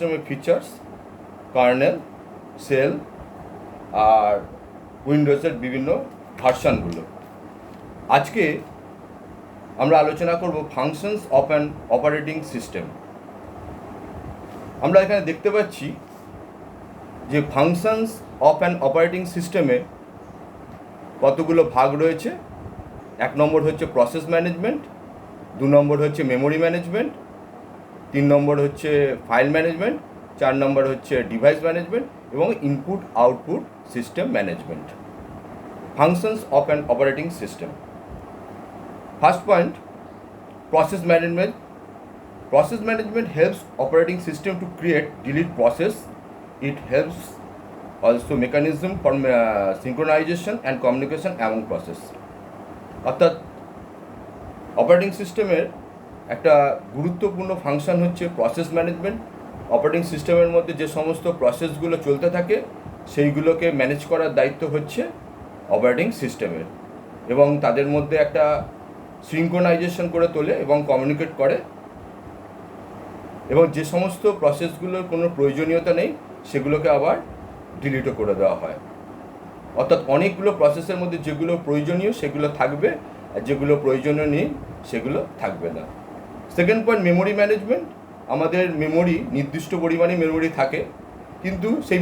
সিস্টেমের features, kernel, sell আর উইন্ডোজের বিভিন্ন ভার্সানগুলো। আজকে আমরা আলোচনা করব functions of an operating system. আমরা এখানে দেখতে পাচ্ছি যে ফাংশনস অফ অ্যান অপারেটিং সিস্টেমে কতগুলো ভাগ রয়েছে। 1 নম্বর হচ্ছে প্রসেস ম্যানেজমেন্ট, 2 নম্বর হচ্ছে মেমোরি ম্যানেজমেন্ট, 3 নম্বর হচ্ছে ফাইল ম্যানেজমেন্ট, 4 নম্বর হচ্ছে ডিভাইস ম্যানেজমেন্ট এবং input output system management. Functions of an operating system. First point, process management. Process management helps operating system to create, delete process. It helps also mechanism for synchronization and communication among process. অর্থাৎ operating সিস্টেমের একটা গুরুত্বপূর্ণ function হচ্ছে process management. Operating সিস্টেমের মধ্যে যে সমস্ত প্রসেসগুলো চলতে থাকে সেইগুলোকে ম্যানেজ করার দায়িত্ব হচ্ছে অপারেটিং সিস্টেমের, এবং তাদের মধ্যে একটা সিনক্রোনাইজেশন করে তোলে এবং কমিউনিকেট করে, এবং যে সমস্ত প্রসেসগুলোর কোনো প্রয়োজনীয়তা নেই সেগুলোকে আবার ডিলিটও করে দেওয়া হয়। অর্থাৎ অনেকগুলো প্রসেসের মধ্যে যেগুলো প্রয়োজনীয় সেগুলো থাকবে, আর যেগুলো প্রয়োজনীয় নেই সেগুলো থাকবে না। Second point, memory management. আমাদের মেমোরি, নির্দিষ্ট পরিমাণে মেমোরি থাকে, কিন্তু সেই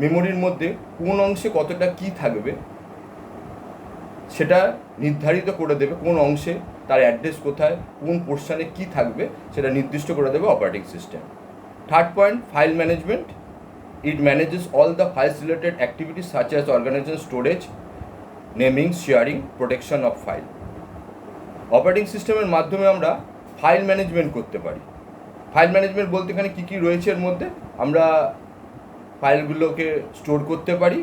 মেমোরির মধ্যে কোন অংশে কতটা কী থাকবে সেটা নির্ধারিত করে দেবে। কোন অংশে তার অ্যাড্রেস কোথায়, কোন পোর্শনে কী থাকবে সেটা নির্দিষ্ট করে দেবে operating system. Third point, file management. It manages all the files related activities such as organisation, storage, naming, sharing, protection of file. Operating সিস্টেমের মাধ্যমে আমরা ফাইল ম্যানেজমেন্ট করতে পারি। ফাইল ম্যানেজমেন্ট বলতে এখানে কী কী রয়েছে এর মধ্যে, আমরা ফাইলগুলোকে স্টোর করতে পারি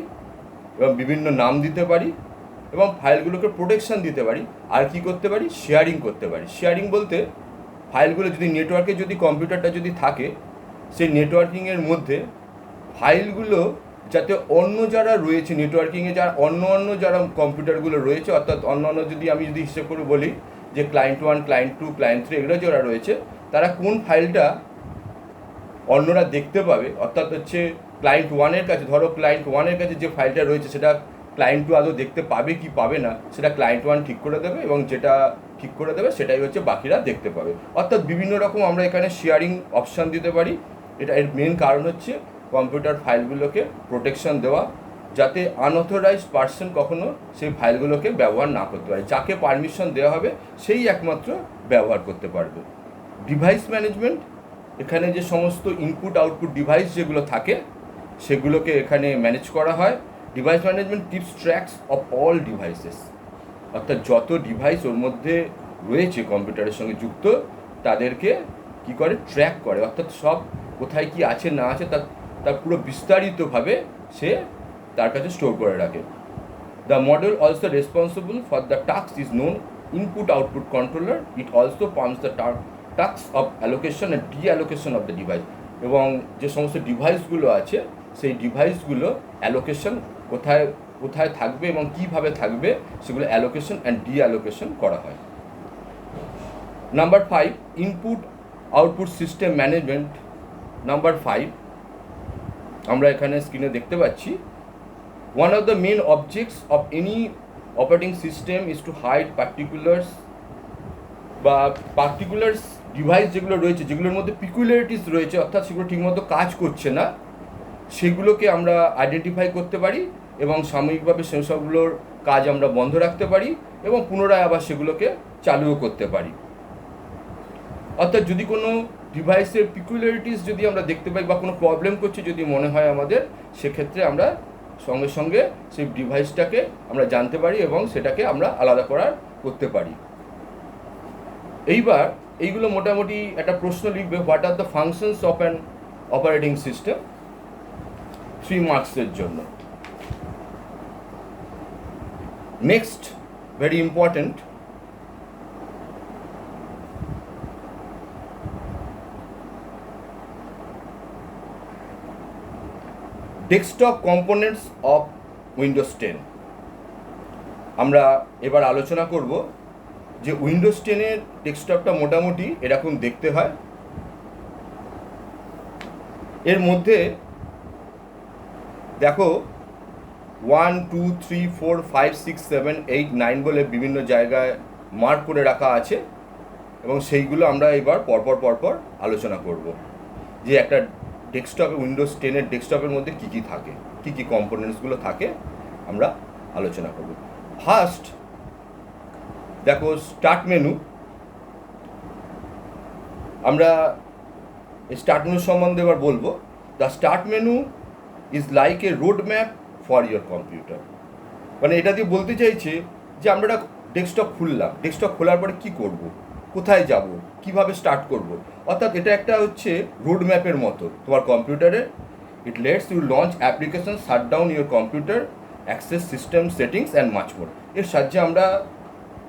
এবং বিভিন্ন নাম দিতে পারি, এবং ফাইলগুলোকে প্রোটেকশন দিতে পারি, আর কি করতে পারি, শেয়ারিং করতে পারি। শেয়ারিং বলতে ফাইলগুলো যদি নেটওয়ার্কে, যদি কম্পিউটারটা যদি থাকে, সেই নেটওয়ার্কিংয়ের মধ্যে ফাইলগুলো যাতে অন্য যারা রয়েছে নেটওয়ার্কিংয়ে, যারা অন্য যারা কম্পিউটারগুলো রয়েছে, অর্থাৎ অন্য যদি আমি যদি হিসেব করে বলি যে ক্লায়েন্ট 1, ক্লায়েন্ট 2, ক্লায়েন্ট 3 এগুলো যারা রয়েছে, তারা কোন ফাইলটা অন্যরা দেখতে পাবে, অর্থাৎ হচ্ছে ক্লায়েন্ট 1-এর কাছে, ধরো ক্লায়েন্ট 1-এর কাছে যে ফাইলটা রয়েছে সেটা ক্লায়েন্ট 2 আদৌ দেখতে পাবে কি পাবে না সেটা ক্লায়েন্ট 1 ঠিক করে দেবে, এবং যেটা ঠিক করে দেবে সেটাই হচ্ছে বাকিরা দেখতে পাবে। অর্থাৎ বিভিন্ন রকম আমরা এখানে শেয়ারিং অপশান দিতে পারি। এটা এর মেন কারণ হচ্ছে কম্পিউটার ফাইলগুলোকে প্রোটেকশন দেওয়া, যাতে আনঅথরাইজড পার্সন কখনো সেই ফাইলগুলোকে ব্যবহার না করতে পারে। যাকে পারমিশন দেওয়া হবে সেই একমাত্র ব্যবহার করতে পারবে। ডিভাইস ম্যানেজমেন্ট, এখানে যে সমস্ত ইনপুট আউটপুট ডিভাইস যেগুলো থাকে সেগুলোকে এখানে ম্যানেজ করা হয়। Device management keeps tracks of all devices, অর্থাৎ যত ডিভাইস ওর মধ্যে রয়েছে কম্পিউটারের সঙ্গে যুক্ত তাদেরকে কি করে, ট্র্যাক করে, অর্থাৎ সব কোথায় কি আছে না আছে তার পুরো বিস্তারিতভাবে সে তার কাছে স্টোর করে রাখে। The model also responsible for the task is known input output controller. It also pumps the task of allocation and deallocation of the device. এবং যে সমস্ত ডিভাইসগুলো আছে সেই ডিভাইসগুলো অ্যালোকেশন কোথায় কোথায় থাকবে এবং কীভাবে থাকবে সেগুলো অ্যালোকেশন অ্যান্ড ডিঅ্যালোকেশন করা হয়। Number 5, input output system management. Number 5 আমরা এখানে স্ক্রিনে দেখতে পাচ্ছি, one of the main objects of any operating system is to hide particulars device যেগুলো রয়েছে, যেগুলোর মধ্যে পিকুলারিটিস রয়েছে, অর্থাৎ সেগুলো ঠিকমতো কাজ করছে না, সেগুলোকে আমরা আইডেন্টিফাই করতে পারি এবং সাময়িকভাবে সেসবগুলোর কাজ আমরা বন্ধ রাখতে পারি এবং পুনরায় আবার সেগুলোকে চালুও করতে পারি। অর্থাৎ যদি কোনো ডিভাইসের পিকুলারিটিস যদি আমরা দেখতে পাই বা কোনো প্রবলেম করছে যদি মনে হয় আমাদের, সেক্ষেত্রে আমরা সঙ্গে সঙ্গে সেই ডিভাইসটাকে আমরা জানতে পারি এবং সেটাকে আমরা আলাদা করতে পারি। এইবার এইগুলো মোটামুটি একটা প্রশ্ন লিখবে, what are the functions of an operating system, 3 মার্কসের জন্য। Next, very important, desktop components of Windows 10। আমরা এবার আলোচনা করব যে উইন্ডোজ 10-এর ডেস্কটপটা মোটামুটি এরকম দেখতে হয়। এর মধ্যে দেখো 1 2 3 4 5 6 7 8 9 বলে বিভিন্ন জায়গায় মার্ক করে রাখা আছে, এবং সেইগুলো আমরা এবার পরপর আলোচনা করব যে একটা ডেস্কটপে উইন্ডোজ 10-এর ডেস্কটপের মধ্যে কী কী থাকে, কী কী কম্পোনেন্টসগুলো থাকে আমরা আলোচনা করব। ফার্স্ট দেখো স্টার্ট মেনু। আমরা স্টার্ট মেনু সম্বন্ধে এবার বলবো। The start menu is like a road map for your computer. মানে এটা দিয়ে বলতে চাইছে যে আমরা একটা ডেস্কটপ খুললাম, ডেস্কটপ খোলার পরে কী করব, কোথায় যাব, কিভাবে স্টার্ট করব, অর্থাৎ এটা একটা হচ্ছে রোড ম্যাপের মতো তোমার কম্পিউটারে। It lets you launch application, shut down your computer, access system settings and much more. এর সাহায্যে আমরা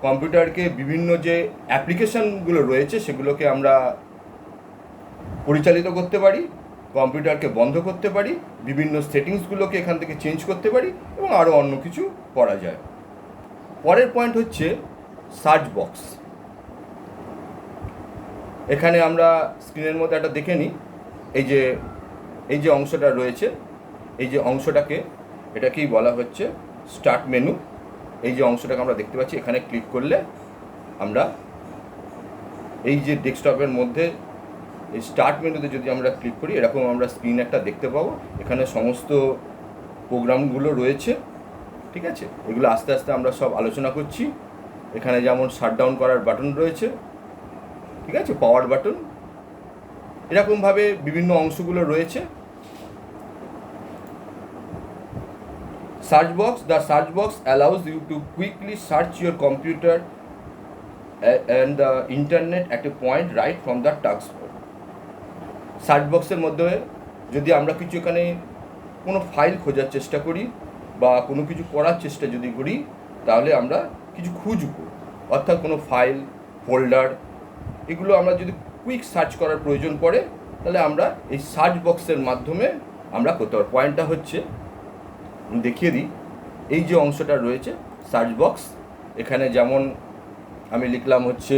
কম্পিউটারকে বিভিন্ন যে অ্যাপ্লিকেশানগুলো রয়েছে সেগুলোকে আমরা পরিচালিত করতে পারি, কম্পিউটারকে বন্ধ করতে পারি, বিভিন্ন সেটিংসগুলোকে এখান থেকে চেঞ্জ করতে পারি, এবং আরও অন্য কিছু করা যায়। পরের পয়েন্ট হচ্ছে সার্চ বক্স। এখানে আমরা স্ক্রিনের মধ্যে একটা দেখে নিই, এই যে অংশটা রয়েছে, এই যে অংশটাকে এটাকেই বলা হচ্ছে স্টার্ট মেনু। এই যে অংশটাকে আমরা দেখতে পাচ্ছি, এখানে ক্লিক করলে আমরা এই যে ডেস্কটপের মধ্যে এই স্টার্ট মেনুতে যদি আমরা ক্লিক করি, এরকম আমরা স্ক্রিন একটা দেখতে পাবো। এখানে সমস্ত প্রোগ্রামগুলো রয়েছে, ঠিক আছে? এগুলো আস্তে আস্তে আমরা সব আলোচনা করছি। এখানে যেমন শাটডাউন করার বাটন রয়েছে, ঠিক আছে, পাওয়ার বাটন, এরকমভাবে বিভিন্ন অংশগুলো রয়েছে। Search box, the search box allows you to quickly search your computer and the internet at a point right from the task bar. Search বক্সের মধ্যে যদি আমরা কিছু এখানে কোনো ফাইল খোঁজার চেষ্টা করি বা কোনো কিছু করার চেষ্টা যদি করি, তাহলে আমরা কিছু খুঁজবো, অর্থাৎ কোনো ফাইল, ফোল্ডার, এগুলো আমরা যদি কুইক সার্চ করার প্রয়োজন পড়ে, তাহলে আমরা এই সার্চ বক্সের মাধ্যমে আমরা করতে পারি। পয়েন্টটা হচ্ছে, দেখিয়ে দিই, এই যে অংশটা রয়েছে সার্চ বক্স, এখানে যেমন আমি লিখলাম হচ্ছে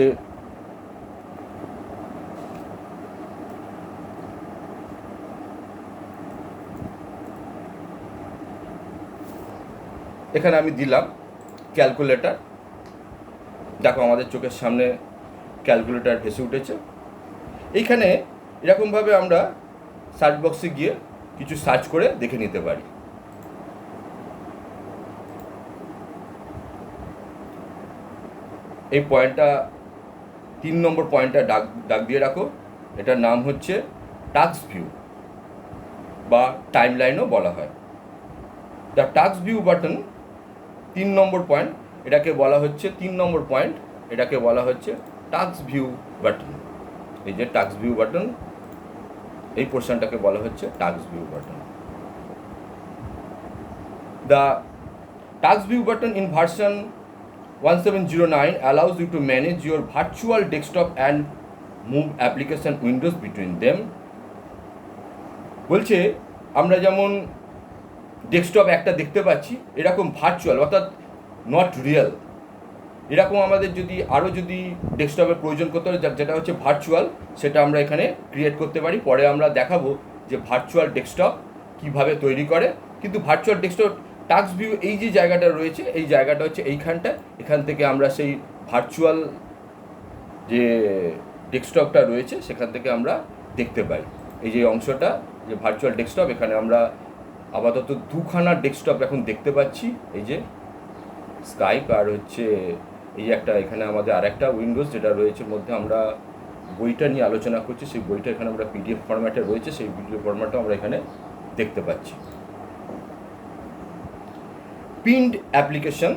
এখানে আমি দিলাম ক্যালকুলেটর। দেখো আমাদের চোখের সামনে ক্যালকুলেটর ভেসে উঠেছে। এইখানে এরকমভাবে আমরা সার্চ বক্সে গিয়ে কিছু সার্চ করে দেখে নিতে পারি। এই পয়েন্টটা 3 নম্বর পয়েন্টটা দাগ দিয়ে রাখো। এটার নাম হচ্ছে টাস্ক ভিউ বা টাইম লাইনও বলা হয়। The task view button 3 number point, এটাকে বলা হচ্ছে 3 নম্বর পয়েন্ট, এটাকে বলা হচ্ছে টাস্ক ভিউ বাটন। এই যে টাস্ক ভিউ বাটন, এই পোর্শনটাকে বলা হচ্ছে task view button. The task view button in version 1709 allows you to manage your virtual desktop and move application windows between them. বলছে আমরা যেমন ডেস্কটপ একটা দেখতে পাচ্ছি, এরকম ভার্চুয়াল অর্থাৎ নট রিয়েল, এরকম আমাদের যদি ডেস্কটপের প্রয়োজন করতে হয় যেটা হচ্ছে ভার্চুয়াল, সেটা আমরা এখানে ক্রিয়েট করতে পারি। পরে আমরা দেখাবো যে ভার্চুয়াল ডেস্কটপ কীভাবে তৈরি করে। কিন্তু ভার্চুয়াল ডেস্কটপ টাস্ক ভিউ এই যে জায়গাটা রয়েছে, এই জায়গাটা হচ্ছে এইখানটা, এখান থেকে আমরা সেই ভার্চুয়াল যে ডেস্কটপটা রয়েছে সেখান থেকে আমরা দেখতে পাই। এই যে অংশটা যে ভার্চুয়াল ডেস্কটপ, এখানে আমরা আপাতত 2খানা ডেস্কটপ এখন দেখতে পাচ্ছি। এই যে স্কাইপ আর হচ্ছে এই একটা, এখানে আমাদের আরেকটা উইন্ডোজ যেটা রয়েছে, মধ্যে আমরা বইটা নিয়ে আলোচনা করছি। সেই বইটা এখানে আমরা পিডিএফ ফরম্যাটে রয়েছে, সেই পিডিএফ ফরম্যাটটা আমরা এখানে দেখতে পাচ্ছি। পিন্ড অ্যাপ্লিকেশন,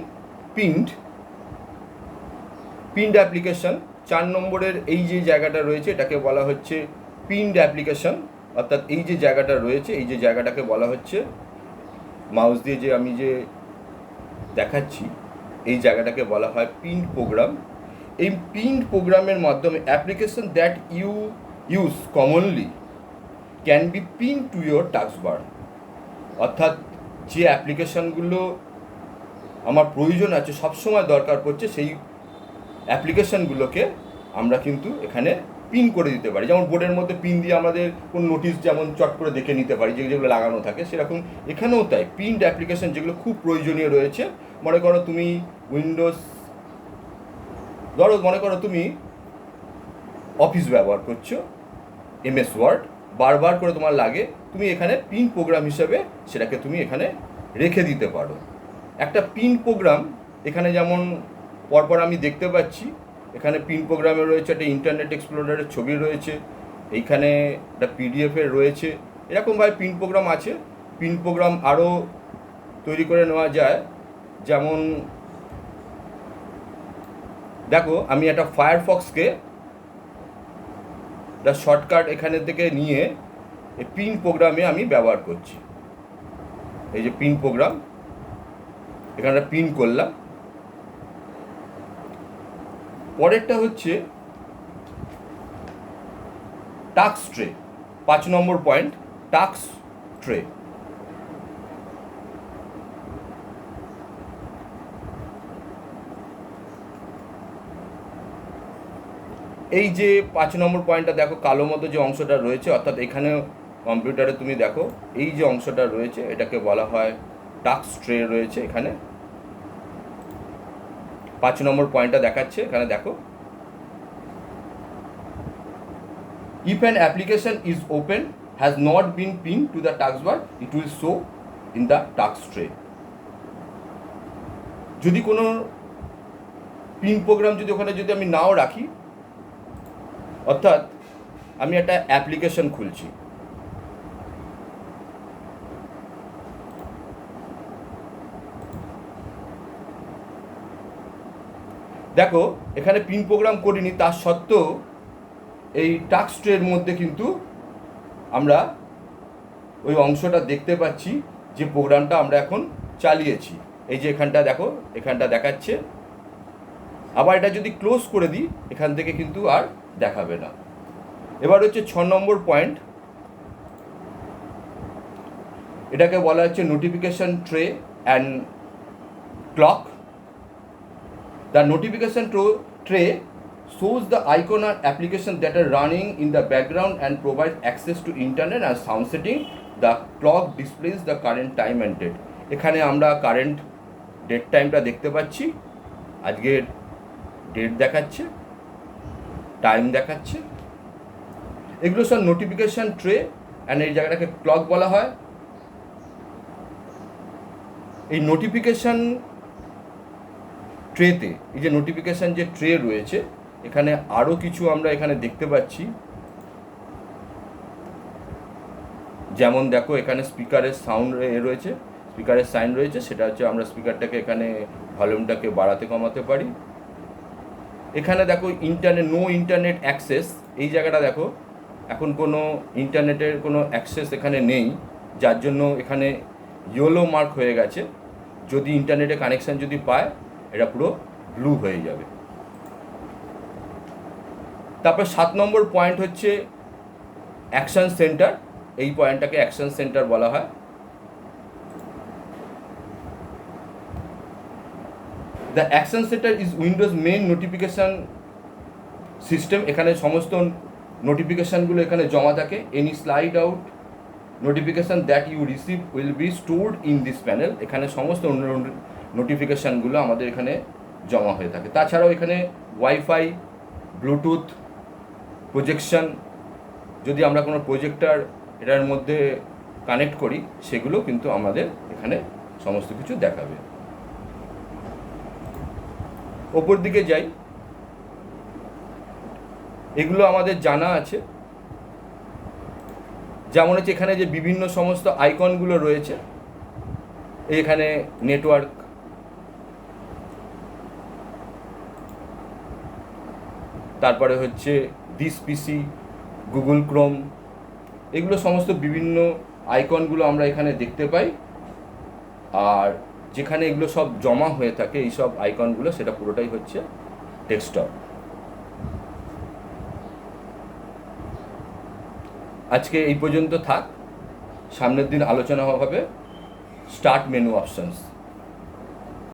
পিন্ড অ্যাপ্লিকেশন 4 নম্বরের এই যে জায়গাটা রয়েছে, এটাকে বলা হচ্ছে পিন্ড অ্যাপ্লিকেশন। অর্থাৎ এই যে জায়গাটা রয়েছে, এই যে জায়গাটাকে বলা হচ্ছে, মাউস দিয়ে যে আমি যে দেখাচ্ছি, এই জায়গাটাকে বলা হয় পিন্ড প্রোগ্রাম। এই পিন্ড প্রোগ্রামের মাধ্যমে application that you use commonly can be pin to your taskbar. অর্থাৎ যে অ্যাপ্লিকেশানগুলো আমার প্রয়োজন আছে, সবসময় দরকার পড়ছে, সেই অ্যাপ্লিকেশানগুলোকে আমরা কিন্তু এখানে পিন করে দিতে পারি। যেমন বোর্ডের মধ্যে পিন দিয়ে আমাদের কোন নোটিশ যেমন চট করে দেখে নিতে পারি, যেগুলো লাগানো থাকে, সেরকম এখানেও তাই প্রিন্ট অ্যাপ্লিকেশন যেগুলো খুব প্রয়োজনীয় রয়েছে। মনে করো তুমি উইন্ডোজ, মনে করো তুমি অফিস ব্যবহার করছো, MS ওয়ার্ড বারবার করে তোমার লাগে, তুমি এখানে পিন প্রোগ্রাম হিসেবে সেটাকে তুমি এখানে রেখে দিতে পারো। একটা পিন প্রোগ্রাম এখানে যেমন পরপর আমি দেখতে পাচ্ছি, এখানে পিন প্রোগ্রামে রয়েছে একটা ইন্টারনেট এক্সপ্লোরারের ছবি রয়েছে, এইখানে একটা PDF-এর রয়েছে, এরকমভাবে পিন প্রোগ্রাম আছে। পিন প্রোগ্রাম আরও তৈরি করে নেওয়া যায়। যেমন দেখো আমি একটা ফায়ারফক্সকে একটা শর্টকাট এখানে থেকে নিয়ে এই পিন প্রোগ্রামে আমি ব্যবহার করছি। এই যে পিন প্রোগ্রাম, এখানে পিন করলাম। পরেরটা হচ্ছে টাস্ক ট্রে, 5 নম্বর পয়েন্ট, টাস্ক ট্রে। এই যে 5 নম্বর পয়েন্টটা দেখো, কালো মতো যে অংশটা রয়েছে, অর্থাৎ এখানে কম্পিউটারে তুমি দেখো এই যে অংশটা রয়েছে এটাকে বলা হয় টাস্ক ট্রে রয়েছে। এখানে 5 নম্বর পয়েন্টটা দেখাচ্ছে, এখানে দেখো, if an application is open has not been pinned to the taskbar it will show in the task tray। যদি কোনো পিন প্রোগ্রাম যদি ওখানে যদি আমি নাও রাখি, অর্থাৎ আমি একটা অ্যাপ্লিকেশন খুলছি, দেখো এখানে পিন প্রোগ্রাম করিনি, তার সত্ত্বেও এই টাস্ক ট্রের মধ্যে কিন্তু আমরা ওই অংশটা দেখতে পাচ্ছি যে প্রোগ্রামটা আমরা এখন চালিয়েছি। এই যে এখানটা দেখো, এখানটা দেখাচ্ছে। আবার এটা যদি ক্লোজ করে দিই এখান থেকে কিন্তু আর দেখাবে না। এবার হচ্ছে 6 নম্বর পয়েন্ট, এটাকে বলা হচ্ছে notification tray and clock. The notification tray shows the icon or application that are running in the background and provides access to internet and sound setting. The clock displays the current time and date। এখানে আমরা current date টাইমটা দেখতে পাচ্ছি, আজকের date দেখাচ্ছে, time দেখাচ্ছে। এগুলো সব নোটিফিকেশন ট্রে অ্যান্ড এই জায়গাটাকে ক্লক বলা হয়। এই নোটিফিকেশন ট্রেতে, এই যে নোটিফিকেশন যে ট্রে রয়েছে, এখানে আরও কিছু আমরা এখানে দেখতে পাচ্ছি। যেমন দেখো এখানে স্পিকারের সাউন্ড রয়েছে, স্পিকারের সাইন রয়েছে, সেটা হচ্ছে আমরা স্পিকারটাকে এখানে ভলিউমটাকে বাড়াতে কমাতে পারি। এখানে দেখো ইন্টারনেট, নো ইন্টারনেট অ্যাক্সেস, এই জায়গাটা দেখো এখন কোনো ইন্টারনেটের কোনো অ্যাক্সেস এখানে নেই, যার জন্য এখানে ইয়েলো মার্ক হয়ে গেছে। যদি ইন্টারনেটে কানেকশান যদি পায় এটা পুরো ব্লু হয়ে যাবে। তারপর 7 নম্বর পয়েন্ট হচ্ছে অ্যাকশন সেন্টার। এই পয়েন্টটাকে অ্যাকশন সেন্টার বলা হয়। The action centre is Windows main notification system. এখানে সমস্ত নোটিফিকেশানগুলো এখানে জমা থাকে। Any slide out notification that you receive will be stored in this panel. এখানে সমস্ত নোটিফিকেশানগুলো আমাদের এখানে জমা হয়ে থাকে। তাছাড়াও এখানে ওয়াইফাই, ব্লুটুথ, প্রজেকশন, যদি আমরা কোনো প্রজেক্টার এটার মধ্যে কানেক্ট করি সেগুলো কিন্তু আমাদের এখানে সমস্ত কিছু দেখাবে। ওপর দিকে যাই, এগুলো আমাদের জানা আছে। যেমন হচ্ছে এখানে যে বিভিন্ন সমস্ত আইকনগুলো রয়েছে, এখানে নেটওয়ার্ক, তারপরে হচ্ছে দিস পিসি, গুগল ক্রোম, এগুলো সমস্ত বিভিন্ন আইকনগুলো আমরা এখানে দেখতে পাই। আর যেখানে এগুলো সব জমা হয়ে থাকে এই সব আইকনগুলো, সেটা পুরোটাই হচ্ছে ডেস্কটপ। আজকে এই পর্যন্ত থাক, সামনের দিন আলোচনা হবে স্টার্ট মেনু অপশনস।